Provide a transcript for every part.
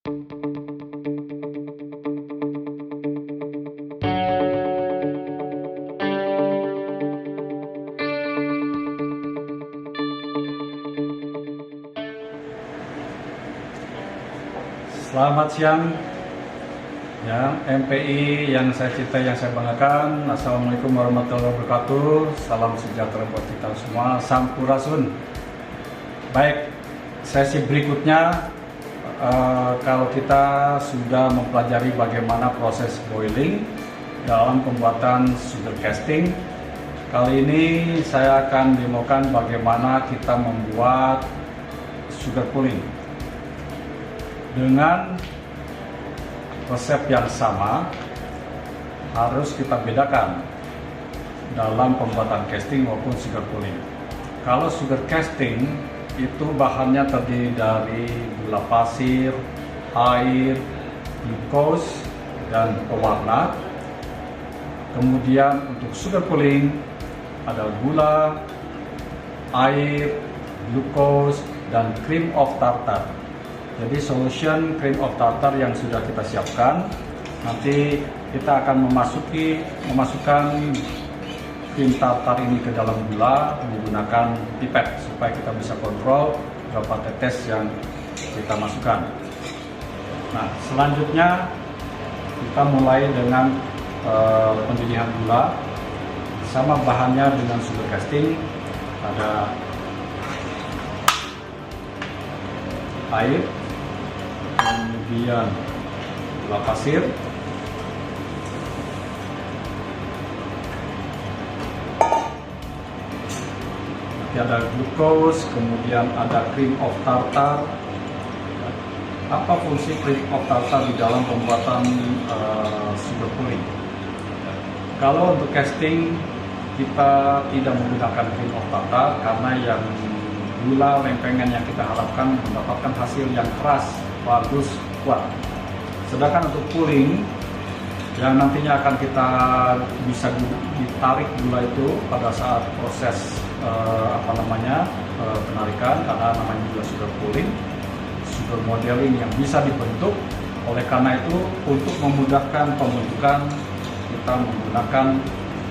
Selamat siang ya, MPI yang saya cintai, yang saya banggakan. Assalamualaikum warahmatullahi wabarakatuh. Salam sejahtera buat kita semua. Sampurasun. Baik, sesi berikutnya kalau kita sudah mempelajari bagaimana proses boiling dalam pembuatan sugar casting. Kali ini saya akan demokan bagaimana kita membuat sugar pulling dengan resep yang sama. Harus kita bedakan dalam pembuatan casting maupun sugar pulling. Kalau sugar casting itu bahannya terdiri dari gula pasir, air, glukos, dan pewarna. Kemudian untuk sugar pulling ada gula, air, glukos, dan cream of tartar. Jadi solution cream of tartar yang sudah kita siapkan, nanti kita akan memasukkan cream tartar ini ke dalam gula menggunakan pipet supaya kita bisa kontrol berapa tetes yang kita masukkan. Nah, selanjutnya kita mulai dengan pemilihan gula. Sama bahannya dengan sugar casting, ada air, kemudian gula pasir, nanti ada glukos, kemudian ada cream of tartar. Apa fungsi cream of tartar di dalam pembuatan sugar pulling? Kalau untuk casting kita tidak menggunakan cream of tartar karena yang gula lempengan yang kita harapkan mendapatkan hasil yang keras, bagus, kuat. Sedangkan untuk pulling yang nantinya akan kita bisa ditarik gula itu pada saat proses penarikan, karena namanya juga sugar pulling, sugar modeling yang bisa dibentuk. Oleh karena itu, untuk memudahkan pembentukan kita menggunakan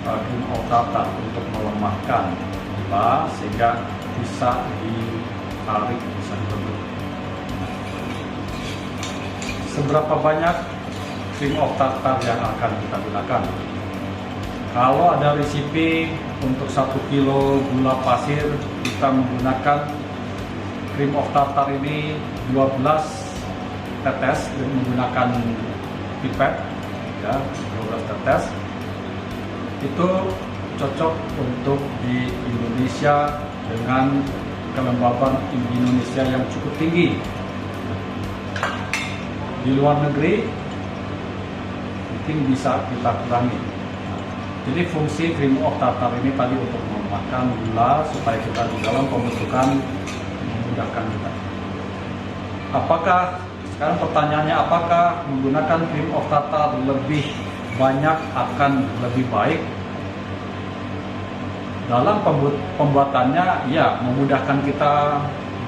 cream of tartar untuk melemahkan gula sehingga bisa ditarik, bisa dibentuk. Seberapa banyak cream of tartar yang akan kita gunakan? Kalau ada resipi untuk 1 kilo gula pasir, kita menggunakan cream of tartar ini 12 tetes dengan menggunakan pipet ya, 12 tetes. Itu cocok untuk di Indonesia dengan kelembaban Indonesia yang cukup tinggi. Di luar negeri mungkin bisa kita kurangi. Jadi fungsi cream of tartar ini tadi untuk melemahkan gula supaya kita di dalam pembentukan memudahkan kita. Sekarang pertanyaannya, apakah menggunakan cream of tartar lebih banyak akan lebih baik? Dalam pembuatannya, ya, memudahkan kita,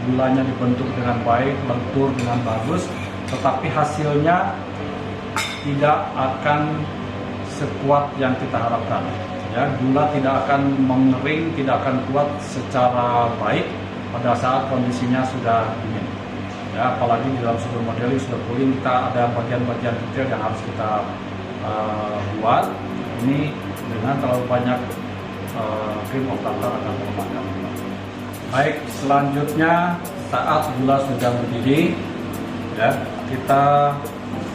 gulanya dibentuk dengan baik, lentur dengan bagus, tetapi hasilnya tidak akan sekuat yang kita harapkan. Ya, gula tidak akan mengering, tidak akan kuat secara baik pada saat kondisinya sudah dingin. Ya, apalagi di dalam sugar modeling, sugar pulling, kita ada bagian-bagian detail yang harus kita buat. Ini dengan terlalu banyak cream of tartar akan melemahkan. Baik, selanjutnya saat gula sudah mendidih, ya, kita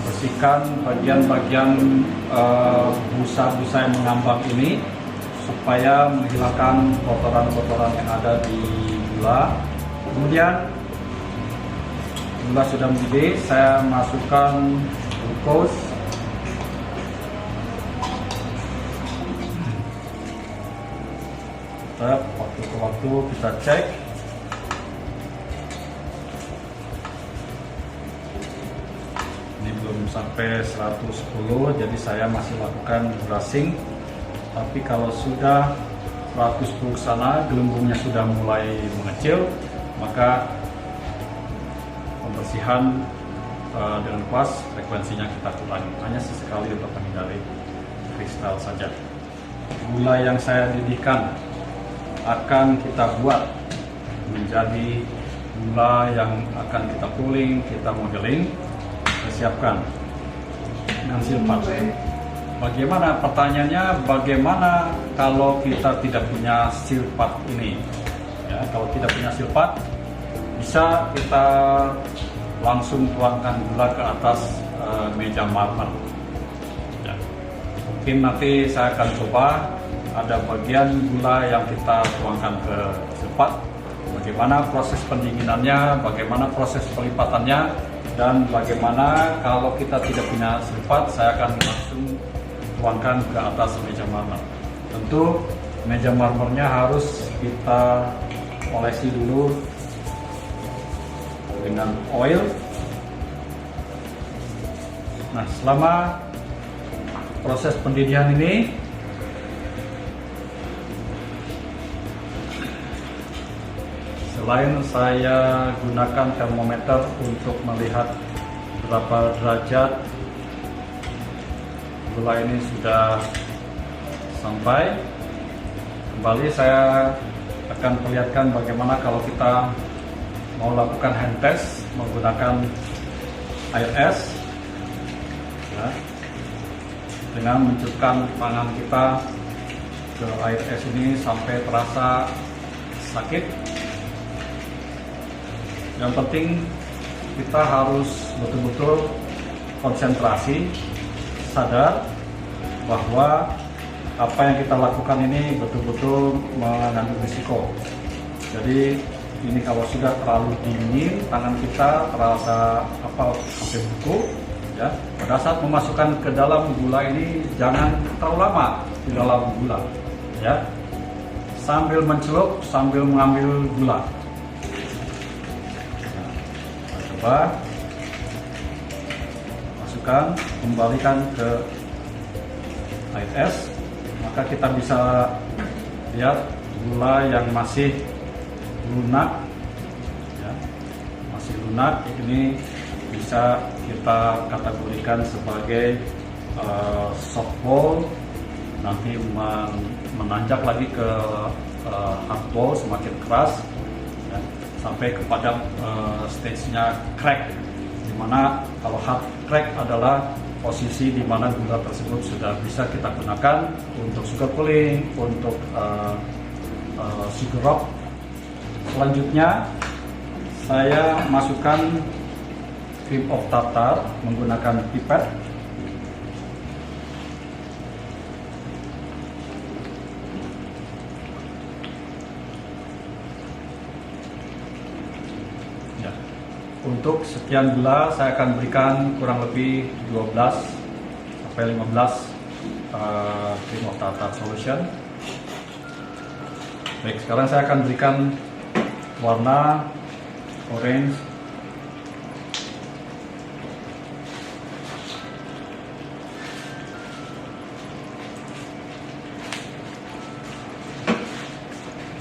bersihkan bagian-bagian busa-busa yang mengambang ini supaya menghilangkan kotoran-kotoran yang ada di gula. Kemudian gula sudah mendidih, saya masukkan glukos. Waktu ke waktu kita cek. Ini belum sampai 110, jadi saya masih lakukan brushing. Tapi kalau sudah 110 ke sana, gelembungnya sudah mulai mengecil, maka pembersihan dengan kuas, frekuensinya kita kurangi, hanya sesekali untuk menghindari kristal saja. Gula yang saya didihkan akan kita buat menjadi gula yang akan kita pooling, kita modeling, kita siapkan dengan silpat. Bagaimana, pertanyaannya, bagaimana kalau kita tidak punya silpat ini? Ya, kalau tidak punya silpat, bisa kita langsung tuangkan gula ke atas meja marmer. Ya. Mungkin nanti saya akan coba ada bagian gula yang kita tuangkan ke silpat, bagaimana proses pendinginannya, bagaimana proses pelipatannya, dan bagaimana kalau kita tidak punya silpat, saya akan langsung tuangkan ke atas meja marmer. Tentu meja marmernya harus kita olesi dulu dengan oil. Nah, selama proses pendidih ini selain saya gunakan termometer untuk melihat berapa derajat gula ini sudah sampai, kembali saya akan perlihatkan bagaimana kalau kita mau lakukan hand test menggunakan air es, ya, dengan mencupkan tangan kita ke air es ini sampai terasa sakit. Yang penting kita harus betul-betul konsentrasi, sadar bahwa apa yang kita lakukan ini betul-betul mengandung risiko. Jadi ini kalau sudah terlalu dingin, tangan kita terasa sampai beku, ya. Pada saat memasukkan ke dalam gula ini jangan terlalu lama di dalam gula, ya. Sambil mencelup, sambil mengambil gula. Nah, kita coba masukkan, kembalikan ke air es, maka kita bisa lihat gula yang masih lunak, ya, masih lunak. Ini bisa kita kategorikan sebagai soft ball, nanti menanjak lagi ke hard ball semakin keras, ya, sampai kepada stage-nya crack, dimana kalau hard crack adalah posisi di mana gula tersebut sudah bisa kita gunakan untuk sugar cooling, untuk sugar rock. Selanjutnya saya masukkan cream of tartar menggunakan pipet. Ya. Untuk sekian gula saya akan berikan kurang lebih 12 sampai 15 cream of tartar solution. Baik, sekarang saya akan berikan warna orange,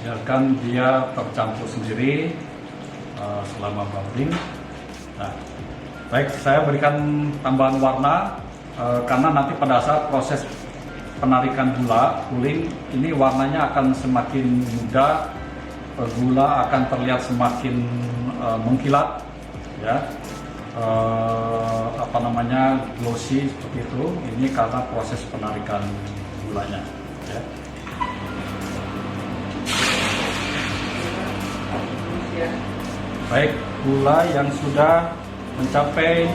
biarkan dia tercampur sendiri selama bubbling. Nah, baik, saya berikan tambahan warna karena nanti pada saat proses penarikan gula cooling ini warnanya akan semakin muda, gula akan terlihat semakin mengkilat, ya, glossy seperti itu. Ini karena proses penarikan gulanya, ya. Baik, gula yang sudah mencapai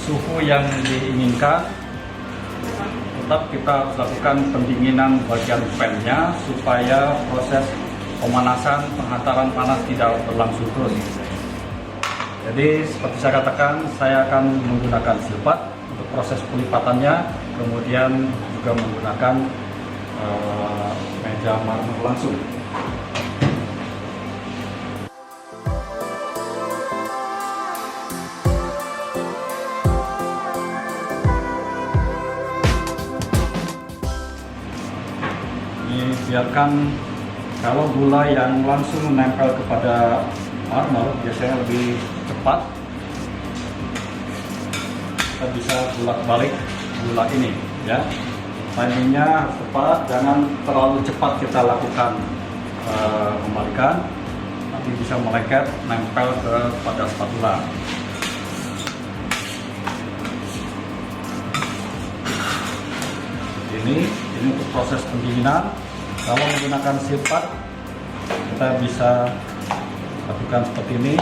suhu yang diinginkan, tetap kita harus lakukan pendinginan bagian fan-nya supaya proses pemanasan, penghantaran panas tidak berlangsung terus. Jadi seperti saya katakan, saya akan menggunakan silpat untuk proses pelipatannya, kemudian juga menggunakan meja marmer langsung. Ini biarkan. Kalau gula yang langsung menempel kepada marmer biasanya lebih cepat kita bisa bolak-balik gula ini ya. Timingnya harus tepat, jangan terlalu cepat kita lakukan kembalikan, nanti bisa melengket nempel pada spatula. Ini untuk proses pendinginan. Kalau menggunakan silpat kita bisa lakukan seperti ini.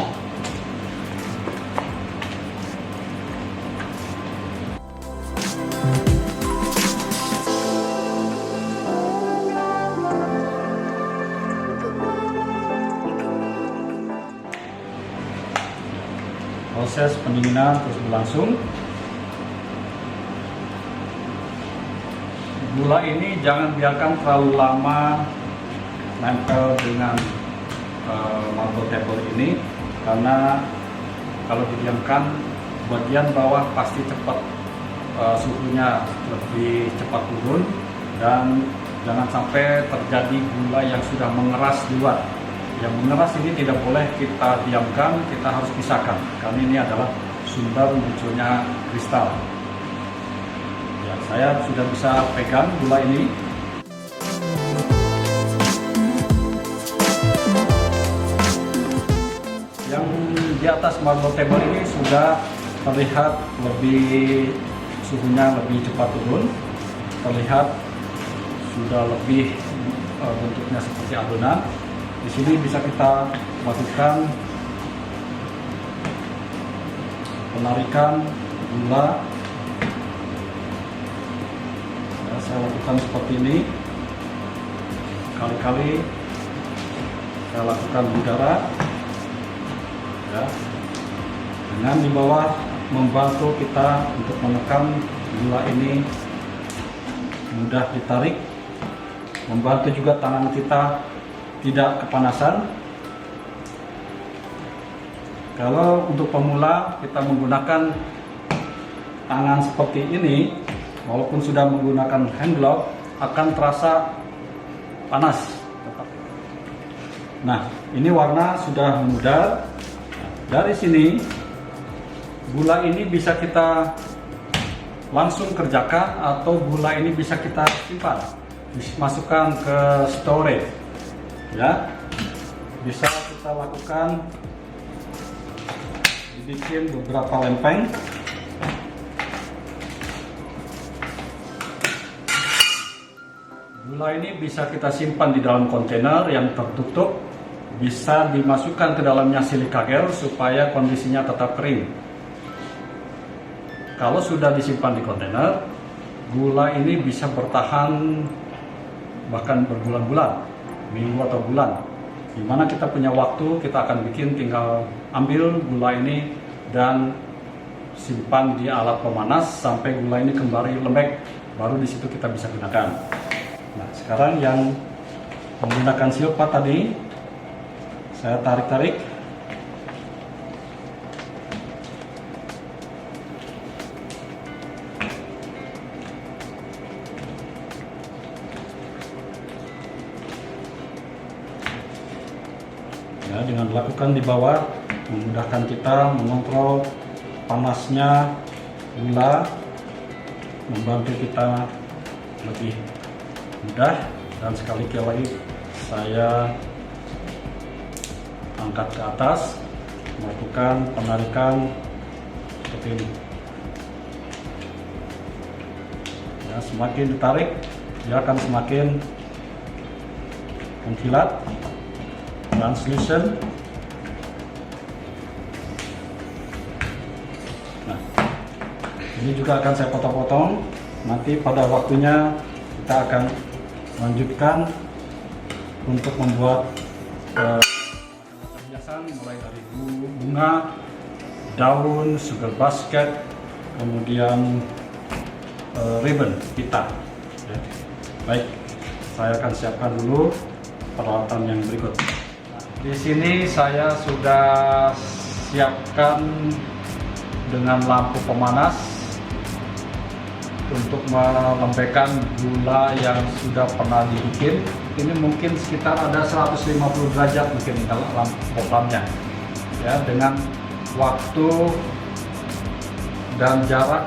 Proses pendinginan terus berlangsung. Gula ini jangan biarkan terlalu lama nempel dengan marble table ini, karena kalau didiamkan bagian bawah pasti cepat suhunya lebih cepat turun, dan jangan sampai terjadi gula yang sudah mengeras di luar. Yang mengeras ini tidak boleh kita diamkan, kita harus pisahkan, karena ini adalah sumber munculnya kristal. Ya, saya sudah bisa pegang gula ini. Yang di atas marble table ini sudah terlihat suhunya lebih cepat turun, terlihat sudah lebih bentuknya seperti adonan. Di sini bisa kita lakukan penarikan gula. Ya, saya lakukan seperti ini. Kali-kali saya lakukan udara. Ya. Dengan di bawah membantu kita untuk menekan gula ini mudah ditarik. Membantu juga tangan kita tidak kepanasan. Kalau untuk pemula kita menggunakan tangan seperti ini, walaupun sudah menggunakan hand glove, akan terasa panas. Nah, ini warna sudah memudar. Dari sini gula ini bisa kita langsung kerjakan, atau gula ini bisa kita simpan, masukkan ke storage. Ya, bisa kita lakukan, dibikin beberapa lempeng. Gula ini bisa kita simpan di dalam kontainer yang tertutup, bisa dimasukkan ke dalamnya silika gel supaya kondisinya tetap kering. Kalau sudah disimpan di kontainer, gula ini bisa bertahan bahkan berbulan-bulan, minggu atau bulan. Dimana kita punya waktu, kita akan bikin, tinggal ambil gula ini dan simpan di alat pemanas sampai gula ini kembali lembek, baru di situ kita bisa gunakan. Nah, sekarang yang menggunakan silpat tadi, saya tarik-tarik. Ya, dengan dilakukan di bawah memudahkan kita mengontrol panasnya gula, membantu kita lebih mudah. Dan sekali lagi saya angkat ke atas, melakukan penarikan seperti ini. Ya, semakin ditarik, dia akan semakin mengkilat. Translucent. Nah, ini juga akan saya potong-potong. Nanti pada waktunya kita akan lanjutkan untuk membuat hiasan, mulai dari bunga, daun, sugar basket, kemudian ribbon pita. Ya. Baik, saya akan siapkan dulu peralatan yang berikut. Di sini saya sudah siapkan dengan lampu pemanas untuk melembekkan gula yang sudah pernah dibikin. Ini mungkin sekitar ada 150 derajat mungkin kalau lampu oplamnya. Ya, dengan waktu dan jarak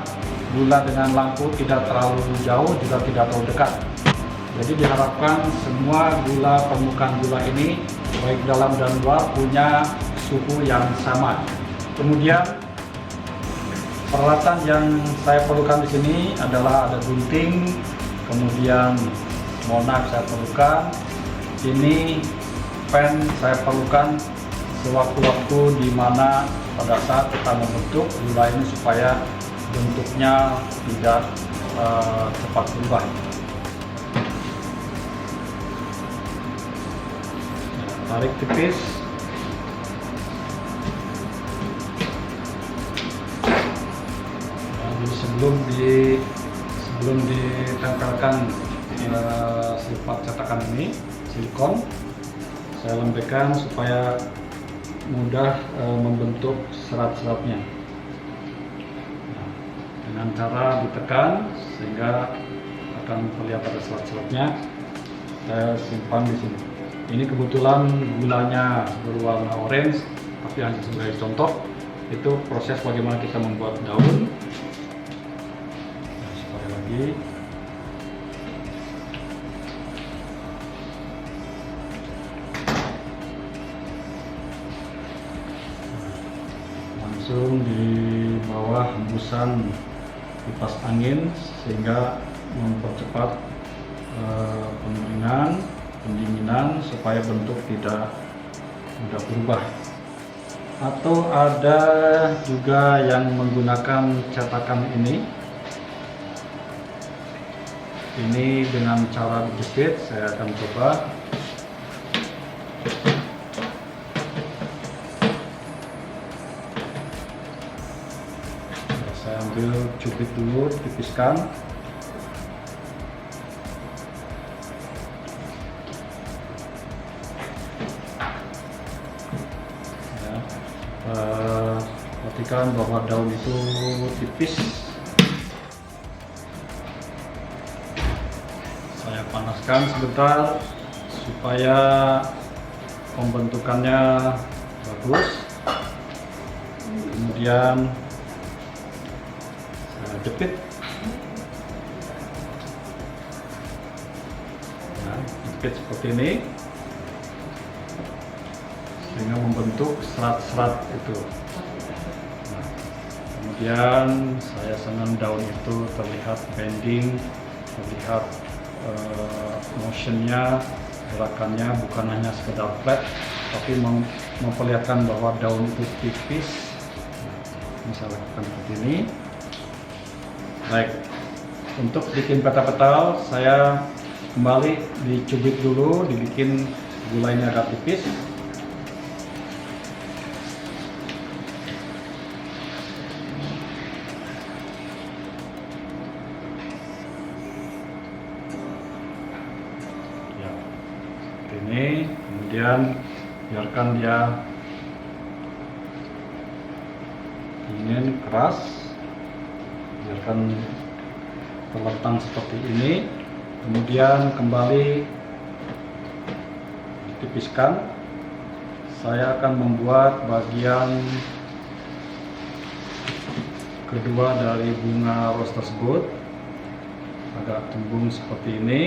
gula dengan lampu tidak terlalu jauh juga tidak terlalu dekat. Jadi diharapkan semua gula, permukaan gula ini baik dalam dan luar punya suhu yang sama. Kemudian peralatan yang saya perlukan di sini adalah ada gunting, kemudian monak saya perlukan, ini pen saya perlukan sewaktu-waktu di mana pada saat kita membentuk gula ini supaya bentuknya tidak cepat berubah. Tarik tipis. Jadi sebelum ditempelkan sifat cetakan ini silikon, saya lembekkan supaya mudah membentuk serat-seratnya. Nah, dengan cara ditekan sehingga akan terlihat ada serat-seratnya. Saya simpan di sini. Ini kebetulan gulanya berwarna orange, tapi hanya sebagai contoh. Itu proses bagaimana kita membuat daun. Nah, sekali lagi. Langsung di bawah hembusan kipas angin sehingga mempercepat pendinginan supaya bentuk tidak mudah berubah. Atau ada juga yang menggunakan cetakan ini dengan cara dijepit. Saya akan coba. Saya ambil cubit dulu, tipiskan. Perhatikan bahwa daun itu tipis. Saya panaskan sebentar supaya pembentukannya bagus. Kemudian saya jepit. Nah, jepit seperti ini sehingga membentuk serat-serat itu. Nah, kemudian saya senang daun itu terlihat bending, terlihat motionnya, gerakannya bukan hanya sekedar flat, tapi memperlihatkan bahwa daun itu tipis. Nah, saya lakukan seperti ini. Baik, untuk bikin peta-peta saya kembali dicubit dulu, dibikin gula ini agak tipis. Ini kemudian biarkan dia dingin keras, biarkan terlentang seperti ini, kemudian kembali ditipiskan. Saya akan membuat bagian kedua dari bunga ros tersebut, agak tembung seperti ini.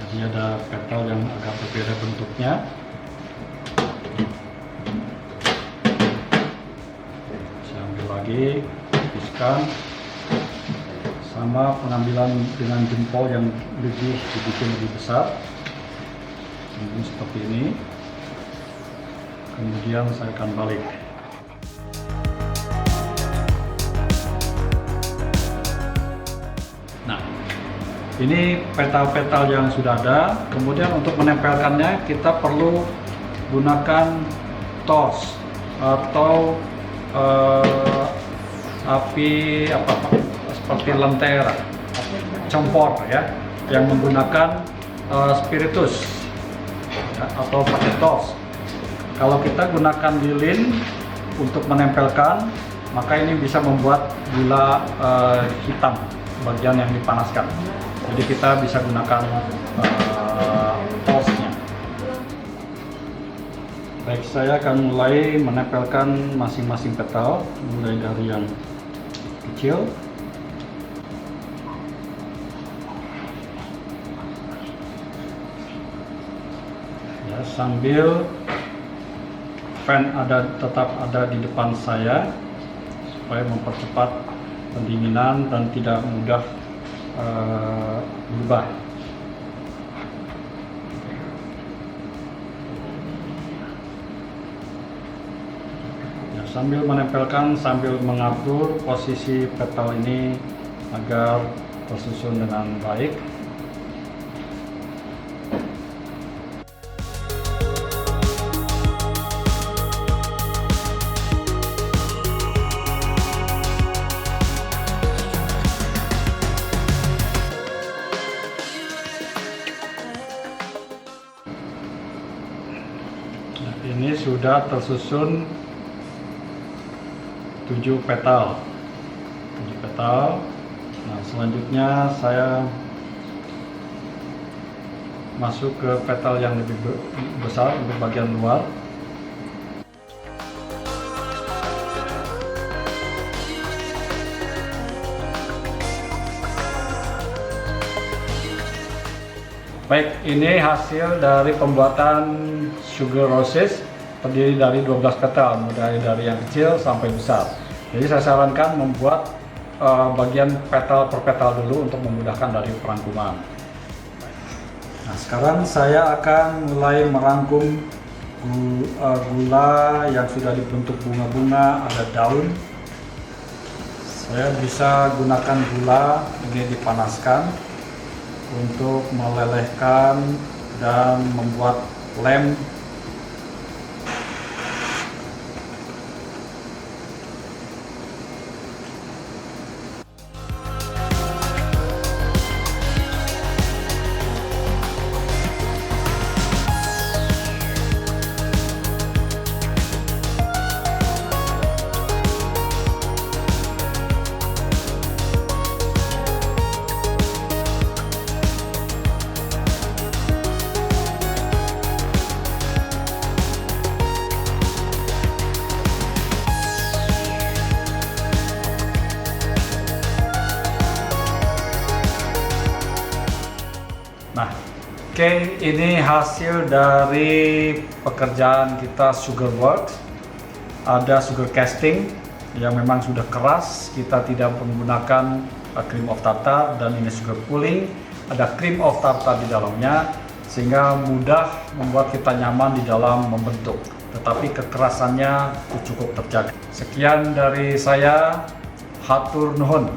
Jadi ada petal yang agak berbeda bentuknya. Saya ambil lagi, tipiskan. Sama pengambilan dengan jempol yang dibikin lebih besar. Ini seperti ini. Kemudian saya akan balik. Ini petal-petal yang sudah ada. Kemudian untuk menempelkannya kita perlu gunakan torch atau api seperti lentera, compor ya, yang menggunakan spiritus ya, atau pakai torch. Kalau kita gunakan lilin untuk menempelkan, maka ini bisa membuat gula hitam bagian yang dipanaskan. Jadi kita bisa gunakan torchnya. Baik, saya akan mulai menempelkan masing-masing petal, mulai dari yang kecil. Ya, sambil fan tetap ada di depan saya supaya mempercepat pendinginan dan tidak mudah berubah. Ya, sambil menempelkan, sambil mengatur posisi petal ini agar tersusun dengan baik. Ini sudah tersusun 7 petal. Nah, selanjutnya saya masuk ke petal yang lebih besar untuk bagian luar. Baik, ini hasil dari pembuatan sugar roses, terdiri dari 12 petal, mulai dari yang kecil sampai besar. Jadi saya sarankan membuat bagian petal per petal dulu untuk memudahkan dari perangkuman. Nah, sekarang saya akan mulai merangkum gula yang sudah dibentuk bunga-bunga, ada daun. Saya bisa gunakan gula ini dipanaskan untuk melelehkan dan membuat lem. Nah, oke, ini hasil dari pekerjaan kita sugar works. Ada sugar casting yang memang sudah keras, kita tidak menggunakan cream of tartar, dan ini sugar pulling, ada cream of tartar di dalamnya, sehingga mudah membuat kita nyaman di dalam membentuk, tetapi kekerasannya cukup terjaga. Sekian dari saya, hatur nuhun.